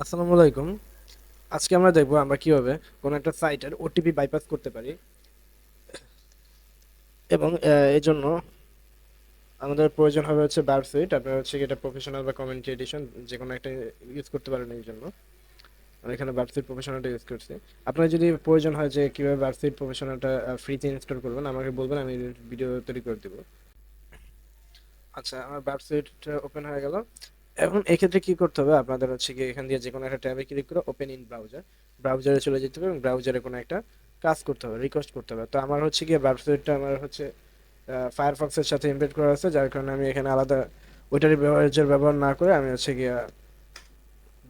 আসসালামু আলাইকুম। আজকে আমরা দেখব আমরা কিভাবে কোনো একটা সাইটের ওটিপি বাইপাস করতে পারি এবং এর জন্য আমাদের প্রয়োজন হবে হচ্ছে ওয়েবসাইট। আপনারা হচ্ছে কি এটা প্রফেশনাল বা কমিউনিটি এডিশন যে কোনো একটা ইউজ করতে পারেন এই জন্য। আমি এখানে ওয়েবসাইট প্রফেশনালটা ইউজ করছি। আপনার যদি প্রয়োজন হয় যে কিভাবে ওয়েবসাইট প্রফেশনালটা ফ্রিতে ইনস্টল করবেন আমাকে বলবেন, আমি ভিডিও তৈরি করে দেবো। আচ্ছা, আমার ওয়েবসাইটটা ওপেন হয়ে গেল। এখন এক্ষেত্রে কি করতে হবে, আপনাদের হচ্ছে কি এখান দিয়ে যে কোনো একটা ট্যাবে ক্লিক করে ওপেন ইন ব্রাউজার, ব্রাউজারে চলে যেতে হবে এবং ব্রাউজারে কোনো একটা কাজ করতে হবে, রিকোয়েস্ট করতে হবে। তো আমার হচ্ছে গিয়ে ওয়েবসাইটটা আমার হচ্ছে ফায়ারফক্সের সাথে এমবেড করা আছে, যার কারণে আমি এখানে আলাদা ওইটারই ব্যবহার না করে আমি হচ্ছে গিয়ে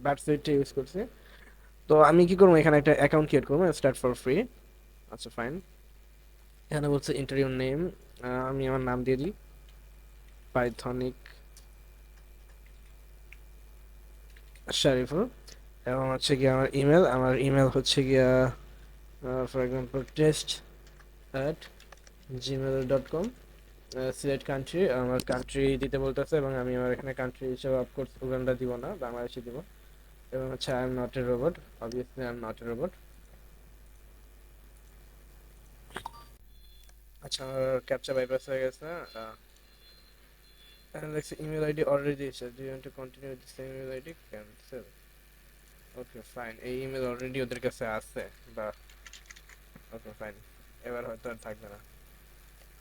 ওয়েবসাইটটা ইউজ করছি। তো আমি কি করবো, এখানে একটা অ্যাকাউন্ট ক্রিয়েট করবো, স্টার্ট ফর ফ্রি। আচ্ছা ফাইন, এখানে বলছে এন্টার ইউর নেম, আমি আমার নাম দিয়ে দিই পাইথনিক শারিফুল। এবং হচ্ছে গিয়ে আমার ইমেল হচ্ছে গিয়া for example test at gmail.com। Select country, আমার কান্ট্রি দিতে বলতেছে এবং আমি আমার এখানে কান্ট্রি হিসেবে অফকোর্স উগান্ডা দিব না, বাংলাদেশে দিব। এবং হচ্ছে I am not a robot, obviously I am not a robot. আচ্ছা, আমার ক্যাপচা বাইপাস হয়ে গেছে। দেখছি ইমেল আইডি অলরেডি দিয়েছে, do you want to continue with the same email ID, cancel. Okay fine, এই ইমেল অলরেডি ওদের কাছে আছে বা ওকে ফাইন, এবার হয়তো আর থাকবে না।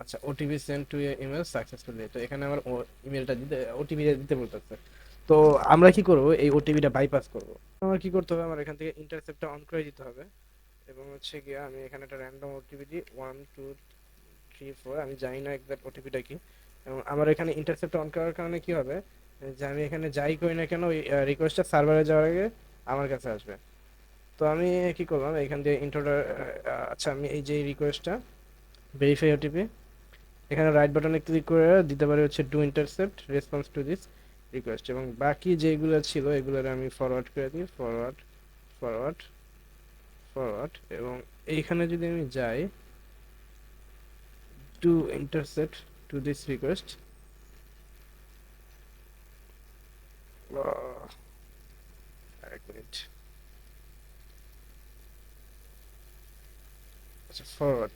আচ্ছা, OTP send to email successfully, তো এখানে আমার ইমেলটা দিতে ওটিপি দিতে বলতেছে। তো আমরা কি করব, এই ওটিপিটা বাইপাস করব। আমার কি করতে হবে, আমার এখান থেকে ইন্টারসেপ্টটা অন করে দিতে হবে এবং হচ্ছে গিয়া আমি এখানে একটা র্যান্ডম ওটিপি দিই 1 2 3 4, আমি জানি না এক্সাক্ট ওটিপিটা কি। এবং আমার এখানে ইন্টারসেপ্টটা অন করার কারণে কি হবে, যে আমি এখানে যাই করি না কেন ওই রিকোয়েস্টটা সার্ভারে যাওয়ার আগে আমার কাছে আসবে। তো আমি কি করলাম, এখান থেকে আচ্ছা আমি এই যে রিকোয়েস্টটা ভেরিফাই ওটিপি, এখানে রাইট বাটনে ক্লিক করে দিতে পারি হচ্ছে to intercept response to this request, এবং বাকি যেগুলো ছিল এগুলোর আমি ফরওয়ার্ড করে দিই, ফরওয়ার্ড ফরওয়ার্ড ফরওয়ার্ড। এবং এইখানে যদি আমি যাই to intercept to this request, এক মিনিট, আচ্ছা ফরওয়ার্ড।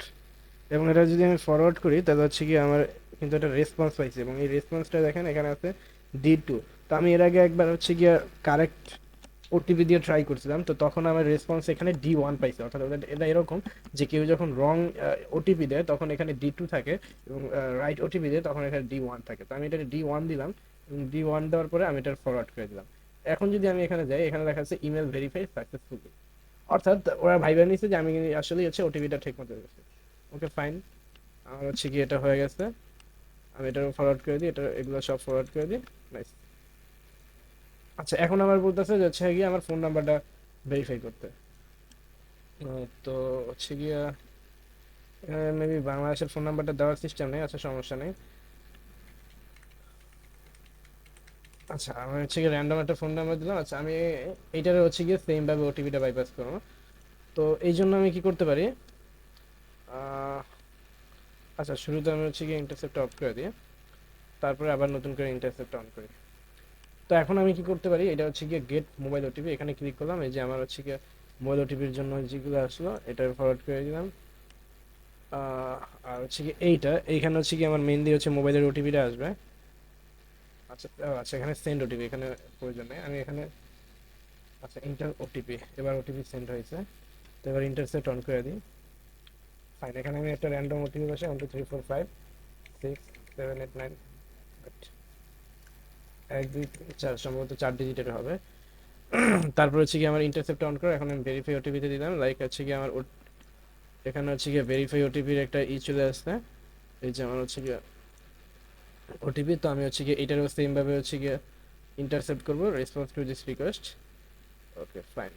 এবং এটা যদি আমি ফরওয়ার্ড করি তাহলে হচ্ছে কি আমার কিন্তু একটা রেসপন্স পাইছে এবং এই রেসপন্সটা দেখেন এখানে আছে D2। তো আমি এর আগে একবার হচ্ছে গিয়ে কারেক্ট ওটিপি দিয়ে ট্রাই করছিলাম, তো তখন আমার রেসপন্স এখানে D1 পাইছে। অর্থাৎ এটা এরকম যে কেউ যখন রং ওটিপি দেয় তখন এখানে D2 থাকে এবং রাইট ওটিপি দেয় তখন এখানে D1 থাকে। তো আমি এটা D1 দিলাম এবং D1 দেওয়ার পরে আমি এটা ফরওয়ার্ড করে দিলাম। এখন যদি আমি এখানে যাই, এখানে দেখা যাচ্ছে ইমেল ভেরিফাই সাকসেসফুলি, অর্থাৎ ওরা ভাইবা নিছে যে আমি আসলে হচ্ছে ওটিপিটা ঠিক মতো দিয়েছি। ওকে ফাইন, আমার হচ্ছে কি এটা হয়ে গেছে। আমি এটা ফরওয়ার্ড করে দিই, এটা এগুলো সব ফরওয়ার্ড করে দিই। নাইস। আচ্ছা, এখন আমার বলতেছে যে হচ্ছে গিয়ে আমার ফোন নাম্বারটা ভেরিফাই করতে। তো হচ্ছে গিয়া মেবি বাংলাদেশের ফোন নাম্বারটা দেওয়ার সিস্টেম নেই, আচ্ছা সমস্যা নেই। আচ্ছা, আমি হচ্ছে গিয়ে র্যান্ডম একটা ফোন নাম্বার দিলাম। আচ্ছা, আমি এইটার হচ্ছে গিয়ে সেম ভাবে ওটিপিটা বাইপাস করবো। তো এই জন্য আমি কি করতে পারি, আহ, আচ্ছা শুরুতে আমি হচ্ছে গিয়ে ইন্টারসেপ্টটা অফ করে দিই, তারপরে আবার নতুন করে ইন্টারসেপ্টটা অন করি। তো এখন আমি কি করতে পারি, এটা হচ্ছে গিয়ে গেট মোবাইল ওটিপি, এখানে ক্লিক করলাম, এই যে আমার হচ্ছে গিয়ে মোবাইল ওটিপির জন্য যেগুলো আসলো এটা ফরওয়ার্ড করে দিলাম। আর হচ্ছে কি এইখানে হচ্ছে কি আমার মেইনলি হচ্ছে মোবাইলের ওটিপিটা আসবে। আচ্ছা আচ্ছা, এখানে সেন্ড ওটিপি এখানে প্রয়োজন নেই, আমি এখানে আচ্ছা ইন্টার ওটিপি, এবার ওটিপি সেন্ড হয়েছে। তো এবার ইন্টারসেপ্ট অন করে দিই। ফাইন, এখানে আমি একটা র্যান্ডম ওটিপি বসে 1 2 3 4 5 6 7 8 9, 1 2 3 4, সম্ভবত 4 ডিজিটের হবে। তারপর হচ্ছে কি আমার ইন্টারসেপ্ট অন করে এখন আমি ভেরিফাই ওটিপিতে দিলাম, লাইক হচ্ছে কি আমার এখানে হচ্ছে গিয়ে ভেরিফাই ওটিপির একটা চলে আসছে, এই যে আমার হচ্ছে গিয়ে ওটিপি। তো আমি হচ্ছে গিয়ে এটারও সেম ভাবে হচ্ছে গিয়ে ইন্টারসেপ্ট করব response to this request. Okay fine,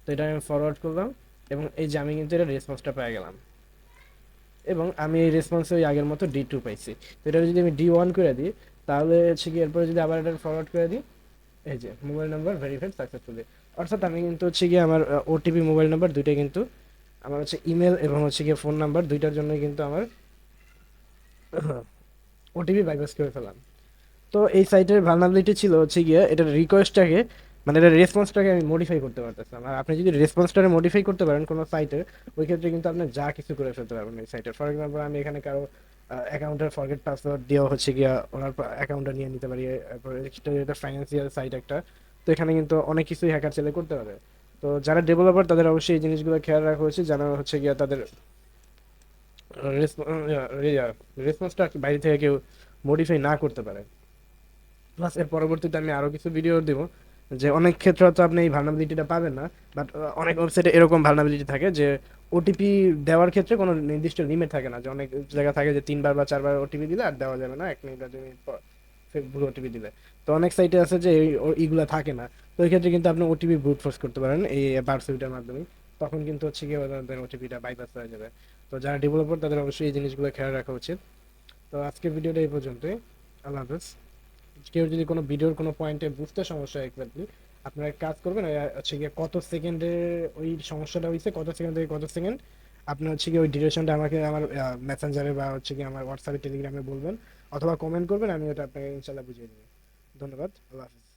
তো এটা আমি ফরওয়ার্ড করলাম এবং এই যে আমি কিন্তু এটা রেসপন্সটা পেয়ে গেলাম এবং আমি এই রেসপন্সে ওই আগের মতো D2 পাইছি। তো এটা যদি আমি D1 করে দিই তাহলে হচ্ছে কি এরপরে যদি আবার এটা ফরওয়ার্ড করে দিই, এই যে মোবাইল নাম্বার ভেরিফাইড সাকসেসফুলি, অর্থাৎ আমি কিন্তু হচ্ছে গিয়ে আমার ওটিপি মোবাইল নাম্বার দুইটা কিন্তু আমার হচ্ছে ইমেল এবং হচ্ছে গিয়ে ফোন নাম্বার দুইটার জন্যই কিন্তু আমার ওটিপি বাইপাস করে ফেলাম। তো এই সাইটের ভালনাবিলিটি ছিল হচ্ছে গিয়ে এটার রিকোয়েস্টটাকে, মানে এটার রেসপন্সটাকে আমি মডিফাই করতে পারতেছিলাম। আর আপনি যদি রেসপন্সটাকে মডিফাই করতে পারেন কোনো সাইটের, ওই ক্ষেত্রে কিন্তু আপনি যা কিছু করে ফেলতে পারবেন এই সাইটের। ফর এক্সাম্পল আমি এখানে কারো অ্যাকাউন্টের ফরগেট পাসওয়ার্ড দিয়েও হচ্ছে গিয়া ওনার অ্যাকাউন্টটা নিয়ে নিতে পারি। এরপর এটা ফাইন্যান্সিয়াল সাইট একটা, তো এখানে কিন্তু অনেক কিছুই হ্যাকার ছেলে করতে পারে। তো যারা ডেভেলপার তাদের অবশ্যই এই জিনিসগুলো খেয়াল রাখা উচিত, যেন হচ্ছে গিয়া তাদের রেসপন্সটা বাইরে থেকে কেউ মডিফাই না করতে পারে। প্লাস এর পরবর্তীতে আমি আরো কিছু ভিডিও দিব, যে অনেক ক্ষেত্রে হয়তো আপনি এই ভালনাবিলিটিটা পাবেন না, বাট অনেক ওয়েবসাইটে এরকম ভালনাবিলিটি থাকে যে ওটিপি দেওয়ার ক্ষেত্রে কোনো নির্দিষ্ট লিমিট থাকে না, যে অনেক জায়গা থাকে যে 3 বার বা 4 বার ওটিপি দিলে আর দেওয়া যাবে না, 1 মিনিট বা 2 মিনিট পর ভুল ওটিপি দিলে। তো অনেক সাইটে আছে যে এইগুলা থাকে না। তো ওই ক্ষেত্রে কিন্তু আপনি ওটিপি ব্রুট ফোর্স করতে পারেন এই বারসুইটার মাধ্যমে। তখন কিন্তু হচ্ছে কি ওটিপিটা বাইপাস হয়ে যাবে। তো যারা ডেভেলপার তাদের অবশ্যই এই জিনিসগুলো খেয়াল রাখা উচিত। তো আজকের ভিডিওটা এই পর্যন্তই। আল্লাহ হাফেজ। কেউ যদি কোনো ভিডিওর কোনো পয়েন্টে বুঝতে সমস্যা হয় এক্স্যাক্টলি, আপনারা এক কাজ করবেন, হচ্ছে গিয়ে কত সেকেন্ডে ওই সমস্যাটা হয়েছে, কত সেকেন্ড থেকে কত সেকেন্ড, আপনি হচ্ছে গিয়ে ওই ডিউরেশনটা আমাকে আমার মেসেঞ্জারে বা হচ্ছে গিয়ে আমার হোয়াটসঅ্যাপে টেলিগ্রামে বলবেন, অথবা কমেন্ট করবেন, আমি ওটা আপনাকে ইনশাল্লাহ বুঝিয়ে দেবো। ধন্যবাদ, আল্লাহ হাফেজ।